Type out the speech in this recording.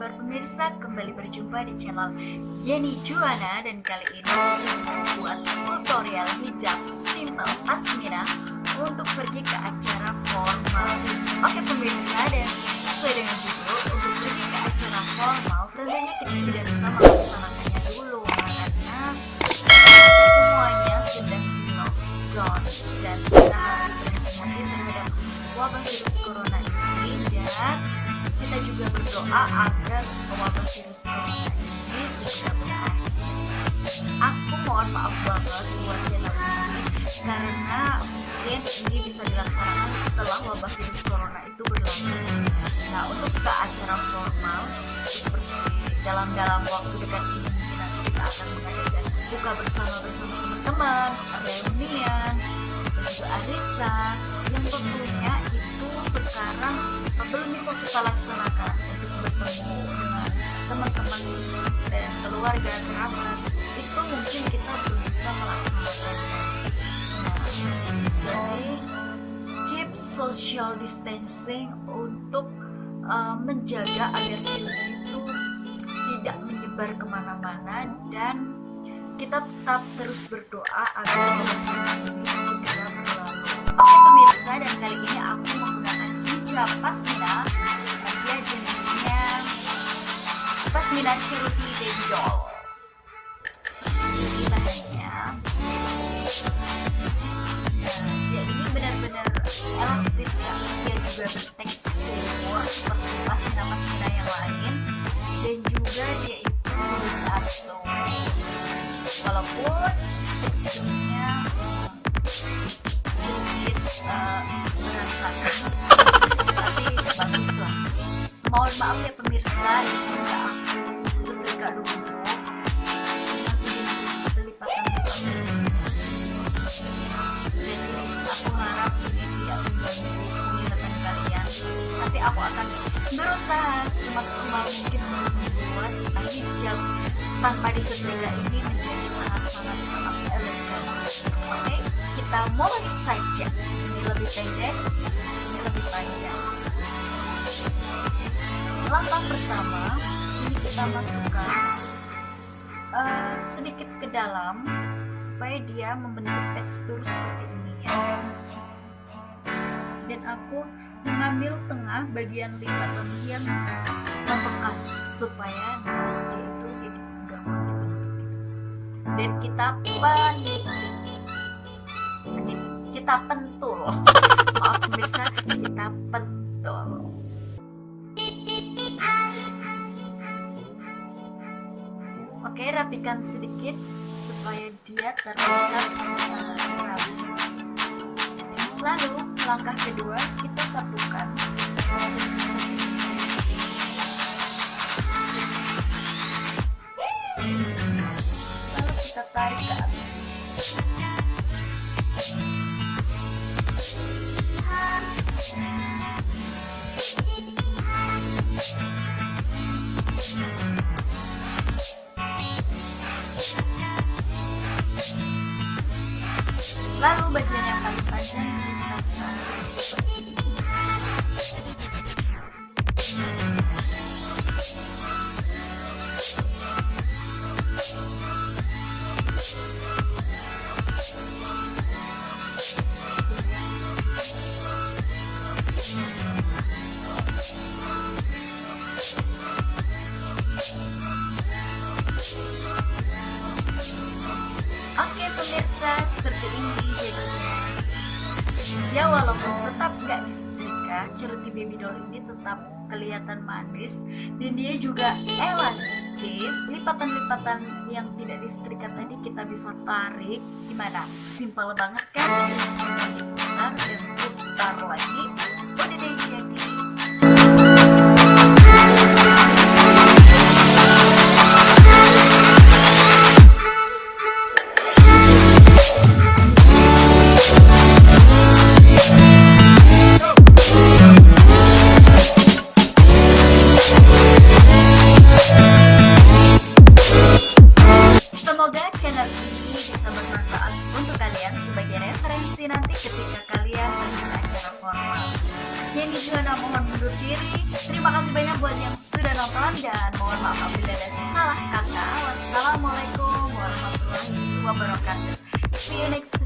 kabar pemirsa? Kembali berjumpa di channel Yenni Juwana, dan kali ini kita membuat tutorial hijab simple Pashmina untuk pergi ke acara formal. Oke pemirsa, dan sesuai dengan judul, untuk pergi ke acara formal tentunya kita tidak bisa melaksanakannya dulu karena semuanya sedang di lockdown dan kita harus berhati-hati terhadap wabah virus corona ini, dan kita juga berdoa agar wabah virus corona ini segera berakhir. Aku mohon maaf banget buat channel ini karena mungkin ini bisa dilaksanakan setelah wabah virus corona itu berlalu. Nah, untuk ke acara formal seperti dalam waktu dekat ini mungkin nanti kita akan mengadakan buka bersama teman-teman, reunian, dan juga arisan yang tentunya itu sekarang belum bisa kita laksanakan untuk bertemu dengan teman-teman dan keluarga kerabat. Itu mungkin kita belum bisa melaksanakannya. Nah, jadi keep social distancing untuk menjaga agar virus itu tidak menyebar kemana-mana, dan kita tetap terus berdoa agar virus ini segera berlalu. Oke pemirsa, dan kali ini aku menggunakan Juga Pashmina. Dia jenisnya Pashmina Ceruti Denjol. Ini bahannya. Ya, ini benar-benar elastis ya. Dia juga bertekstur seperti Pashmina yang lain, dan juga dia itu satu. Walaupun teksturnya sedikit berantakan, tapi bagus lah. Mohon maaf ya pemirsa, jika aku setrika dulu masih kelipatan jadi aku harap ini tidak mengganggu penglihatan kalian. Nanti aku akan berusaha semaksimal mungkin untuk membuat hijab tanpa disetrika ini menjadi sangat elegan. Oke, kita mulai saja. Ini lebih pendek, ini lebih panjang. Langkah pertama, ini kita masukkan sedikit ke dalam supaya dia membentuk tekstur seperti ini ya. Dan aku mengambil tengah bagian lipatan yang membekas supaya dia itu tidak gampang dibentuk. Dan kita pentul. Maaf pemirsa, kita pentul. Oke, rapikan sedikit supaya dia terlihat rapi. Lalu langkah kedua, kita satukan. Lalu kita tarik ke atas. Lalu bagian yang paling panjang kita tarik seperti ini. Oke pemirsa, seperti ini jadinya. Ya, walaupun tetap gak disetrika, ceruti baby doll ini tetap kelihatan manis, dan dia juga elastis. Lipatan-lipatan yang tidak disetrika tadi kita bisa tarik. Gimana? Simpel banget kan? Putar dan putar lagi. Udah deh jadi. Semoga channel ini bisa bermanfaat untuk kalian sebagai referensi nanti ketika kalian pergi ke acara formal. Yenni Juwana mohon undur diri. Terima kasih banyak buat yang sudah nonton dan mohon maaf apabila ada salah kata. Wassalamualaikum warahmatullahi wabarakatuh. See you next